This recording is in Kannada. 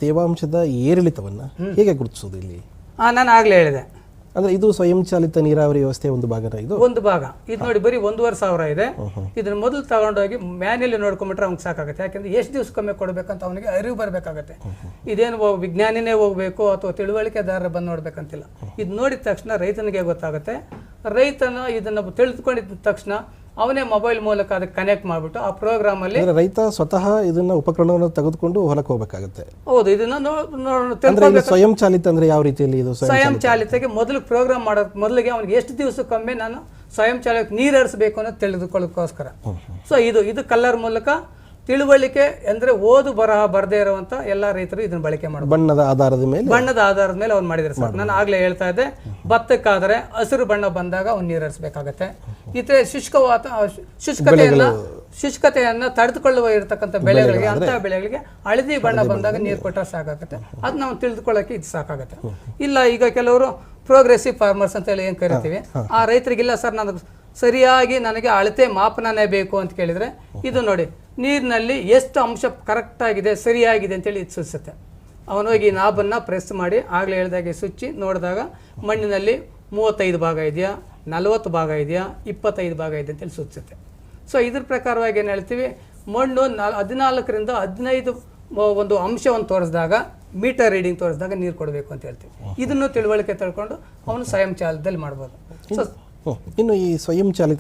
ತೇವಾಂಶದ ಏರಿಳಿತವನ್ನ ಹೇಗೆ ಗುರುತಿಸೋದು ಇಲ್ಲಿ? ನಾನು ಆಗ್ಲೇ ಹೇಳಿದೆ, ಅಂದ್ರೆ ಇದು ಸ್ವಯಂಚಾಲಿತ ನೀರಾವರಿ ವ್ಯವಸ್ಥೆಯ ಒಂದು ಭಾಗನ? ಇದು ಒಂದು ಭಾಗ. ಇದು ನೋಡಿ ಬರೀ 1,500 ಇದೆ. ಇದನ್ನ ಮೊದಲು ತಗೊಂಡೋಗಿ ಮ್ಯಾನ್ಯಲಿ ನೋಡ್ಕೊಂಡ್ಬಿಟ್ರೆ ಅವ್ನಿಗೆ ಸಾಕಾಗುತ್ತೆ. ಯಾಕೆಂದ್ರೆ ಎಷ್ಟು ದಿವಸಕ್ಕೊಮ್ಮೆ ಕೊಡಬೇಕಂತ ಅವನಿಗೆ ಅರಿವು ಬರಬೇಕಾಗತ್ತೆ. ಇದೇನು ವಿಜ್ಞಾನಿನೇ ಹೋಗ್ಬೇಕು ಅಥವಾ ತಿಳುವಳಿಕೆದಾರರ ಬಂದು ನೋಡ್ಬೇಕಂತಿಲ್ಲ. ಇದು ನೋಡಿದ ತಕ್ಷಣ ರೈತನಿಗೆ ಗೊತ್ತಾಗುತ್ತೆ. ರೈತನ ಇದನ್ನ ತಿಳಿದುಕೊಂಡಿದ್ದ ತಕ್ಷಣ ಅವನೇ ಮೊಬೈಲ್ ಮೂಲಕ ಅದಕ್ಕೆ ಕನೆಕ್ಟ್ ಮಾಡಿಬಿಟ್ಟು ಆ ಪ್ರೋಗ್ರಾಮ್ ಅಲ್ಲಿ ರೈತ ಸ್ವತಃ ಇದನ್ನ ಉಪಕರಣವನ್ನು ತೆಗೆದುಕೊಂಡು ಹೊಲಕ್ಕೆ ಹೋಗಬೇಕಾಗುತ್ತೆ. ಹೌದು, ಇದನ್ನ ಸ್ವಯಂಚಾಲಿತ ಅಂದ್ರೆ ಯಾವ ರೀತಿಯಲ್ಲಿ ಇದು? ಸ್ವಯಂಚಾಲಿತಗೆ ಮೊದಲು ಪ್ರೋಗ್ರಾಮ್ ಮಾಡೋದು ಮೊದಲಿಗೆ ಅವನಿಗೆ ಎಷ್ಟು ದಿವಸಕ್ಕೊಮ್ಮೆ ನಾನು ಸ್ವಯಂಚಾಲಿತ ನೀರು ಹರಿಸಬೇಕು ಅನ್ನೋದು ತಿಳಿದುಕೊಳ್ಳೋಕ್ಕೋಸ್ಕರ. ಸೊ ಇದು ಕಲರ್ ಮೂಲಕ ತಿಳುವಳಿಕೆ ಅಂದ್ರೆ ಓದು ಬರಹ ಬರದೇ ಇರುವಂತ ಎಲ್ಲಾ ರೈತರು ಇದನ್ನ ಬಳಕೆ ಮಾಡಬಹುದು. ಬಣ್ಣದ ಆಧಾರದ ಮೇಲೆ ಅವ್ನು ಮಾಡಿದ್ರೆ ಸರ್. ನಾನು ಆಗ್ಲೇ ಹೇಳ್ತಾ ಇದ್ದೆ, ಭತ್ತಕ್ಕಾದ್ರೆ ಹಸಿರು ಬಣ್ಣ ಬಂದಾಗ ಅವ್ನು ನೀರು ಹರಿಸಬೇಕಾಗತ್ತೆ. ಇತರೆ ಶುಷ್ಕತೆಯನ್ನ ತಡೆದುಕೊಳ್ಳುವ ಇರತಕ್ಕಂಥ ಬೆಳೆಗಳಿಗೆ, ಅಂತಹ ಬೆಳೆಗಳಿಗೆ ಹಳದಿ ಬಣ್ಣ ಬಂದಾಗ ನೀರು ಕೊಟ್ಟರೆ ಸಾಕಾಗುತ್ತೆ. ಅದು ನಾವು ತಿಳಿದುಕೊಳ್ಳಕ್ಕೆ ಇದು ಸಾಕಾಗುತ್ತೆ. ಇಲ್ಲ ಈಗ ಕೆಲವರು ಪ್ರೋಗ್ರೆಸಿವ್ ಫಾರ್ಮರ್ಸ್ ಅಂತ ಹೇಳಿ ಏನ್ ಕರಿತೀವಿ, ಆ ರೈತರಿಗಿಲ್ಲ ಸರ್ ನಾನು ಸರಿಯಾಗಿ ನನಗೆ ಅಳತೆ ಮಾಪನನೇ ಬೇಕು ಅಂತ ಕೇಳಿದ್ರೆ, ಇದು ನೋಡಿ ನೀರಿನಲ್ಲಿ ಎಷ್ಟು ಅಂಶ ಕರೆಕ್ಟ್ ಆಗಿದೆ ಸರಿಯಾಗಿದೆ ಅಂತೇಳಿ ಇದು ಸೂಚಿಸುತ್ತೆ. ಅವನೋಗಿ ನಾಬನ್ನು ಪ್ರೆಸ್ ಮಾಡಿ ಆಗಲೇ ಹೇಳಿದಾಗೆ ಸುಚ್ಚಿ ನೋಡಿದಾಗ ಮಣ್ಣಿನಲ್ಲಿ 35 ಭಾಗ ಇದೆಯಾ, 40 ಭಾಗ ಇದೆಯಾ, 25 ಭಾಗ ಇದೆ ಅಂತೇಳಿ ಸೂಚಿಸುತ್ತೆ. ಸೊ ಇದ್ರ ಪ್ರಕಾರವಾಗಿ ಏನು ಹೇಳ್ತೀವಿ, ಮಣ್ಣು 14ರಿಂದ 15 ಒಂದು ಅಂಶವನ್ನು ತೋರಿಸಿದಾಗ, ಮೀಟರ್ ರೀಡಿಂಗ್ ತೋರಿಸಿದಾಗ ನೀರು ಕೊಡಬೇಕು ಅಂತ ಹೇಳ್ತೀವಿ. ಇದನ್ನು ತಿಳುವಳಿಕೆ ತಿಳ್ಕೊಂಡು ಅವನು ಸ್ವಯಂಚಾಲಿತದಲ್ಲಿ ಮಾಡ್ಬೋದು. ಸೊ ಇನ್ನು ಈ ಸ್ವಯಂಚಾಲಿತ